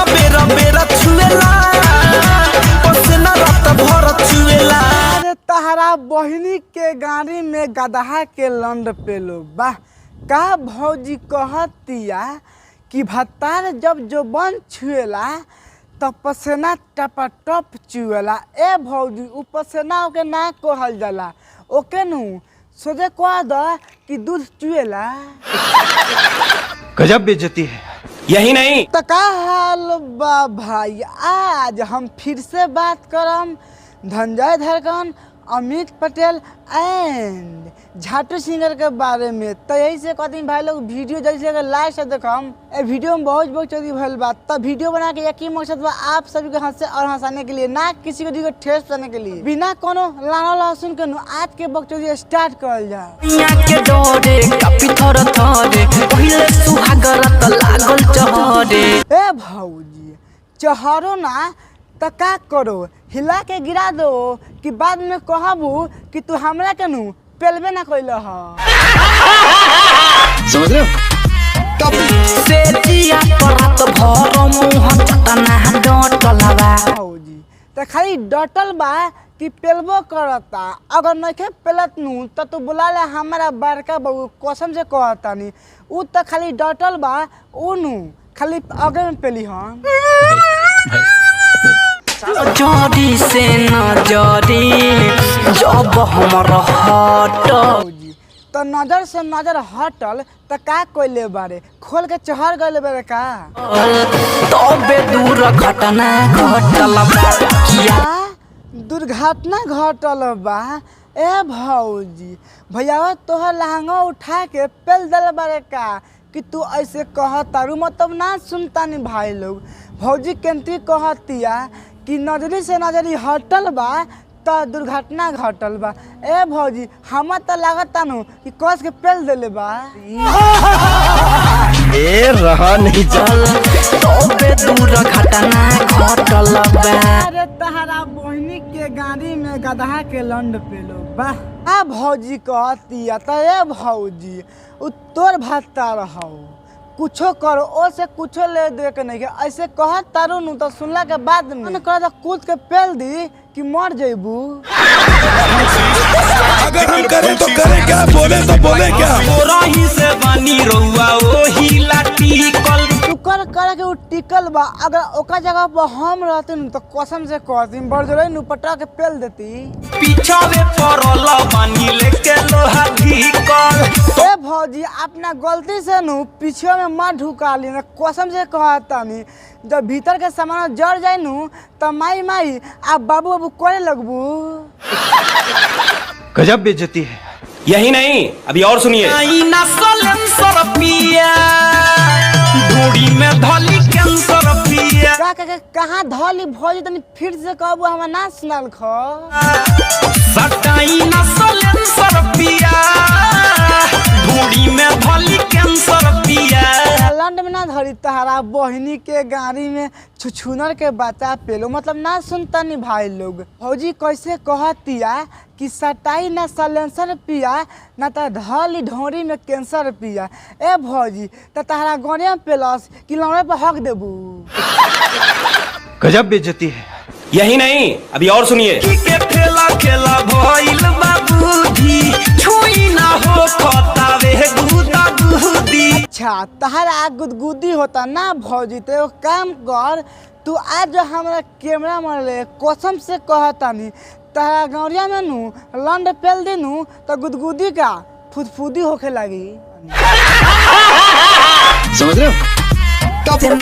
बेरा बेरा छुएला पसीना रात भर चुएला। अरे तहरा बहिनी के गाड़ी में गदहा के लंड पेलो बा का भौजी कहतिया कि भत्तार जब जो बन छुएला तब पसीना टपटप चुएला। ए भौजी उ पसीना के ना कहल जाला ओके नु सोचे कह द कि दूध चुएला। गजब बेइज्जती है। यही नहीं तो का हाल बा भाई, आज हम फिर से बात करम धनंजय धड़कन, अमित पटेल एंड झाटू सिंगर के बारे में। तो यही से कहते हैं भाई लोग वीडियो जैसे अगर लाइक से देखम ए वीडियो में बहुत बहुत चोरी भइल बा। तब वीडियो बना के यकीन मकसद बा आप सभी को हंसे और हंसाने के लिए, ना किसी को दिल को ठेस पहुंचाने के लिए। बिना कोनो लाना लहसुन के आज के बकचोदी स्टार्ट करल जाए। यहाँ के डोरे काफी थोड़ा थोड़े पहले सुहागर त लागल चहरे। ए भौजी चहरो ना तो का करो, हिला के गिरा दो कि बाद में कहबू कि तू हमरा के नु पेलबे ना कइल ह। समझ रहे हो? से जिया करत भर मुंह चटना डटलवा। भौजी तो खाली डटल बा कि पेलबो करता, अगर नइखे पेलत नु तो तू बुला ले हमारा बड़का बहू कसम से कहता नी उ तो खाली डटल बा उ नु खाली आगे में पेली हम। जोड़ी से न जोड़ी जब हमर हट भौजी तो नजर से नजर हटल तो का कोइले बारे खोल के चहर गइले बारे का तबे दूर घटना घटलवा किया दुर्घटना घटल बा। ए भौजी भैया तोहर लहंगा उठा के पेल दल बारे का कि तू ऐसे कहतारू मतलब ना सुनता नहीं भाई लोग। भौजी केंती कहतिया कि नजरी से नजरी हटल बा तो दुर्घटना घटल बा। ए भौजी हम तो लागता नु कि कस के पेल देले बा। ए रहा नहीं चल तबे दूर घटना घटलवा। अरे तहरा बहिनी के गाड़ी में गदहा के लंड पेलो बा। आ भौजी कहतिया तो ए भौजी उ तोर भत्ता रहो कुछो करो ओ से कुछो ले दे के नहीं के ऐसे कहत तारू नु तो सुनला के बाद में मन कर कूद के पेल दी कि मर जेबू। अगर हम करें तो करें क्या, बोले तो बोले क्या। रही से बनी रहुआ वही लाठी कल शुक्र कर के उ टिकल बा, अगर ओका जगह पर हम रहते नु तो कसम से कहती बरजोरे नु पटा के पेल देती। पीछावे पड़ल बानी लेके लोहा ढीकल। ए भौजी अपना गलती से नु पीछे में मत ढुका ली ना कसम से कहता नी जब भीतर के सामान जड़ जाए नु तो माई माई आप बाबू बाबू करे लगबू। गजब बेइज्जती है। यही नहीं अभी और सुनिए। में धली कैंसर पिया का कहाँ धली भौजी तनी फिर से कहबू हम ना सुनल ख। सटाई ना सलेंसर पिया ढूढ़ी में धली कैंसर पिया। लंड में ना धरी तहरा बहिनी के गाड़ी में छुछुनर के बच्चा पेलो मतलब ना सुनता नहीं भाई लोग। भौजी कैसे कहतिया कि सटाई ना सलेंसर पिया ना तो धली ढोरी में कैंसर पिया। ए भौजी तो तहरा गाड़ी में पेलस कि लौड़े पर हक देबू। गजब बेइज्जती है। यही नहीं अभी और सुनिए। खेला खेला भइल बाबूजी छुई ना हो खतावे गुदा गुदी। अच्छा तहरा गुदगुदी होता ना भौजी तो एगो काम कर तू आज जो हमारा कैमरा मारे कसम से कहता नहीं तहरा गौरिया में नु लंड पेल दी नु तो गुदगुदी का फुदफुदी होके लगी। समझ रहे हो?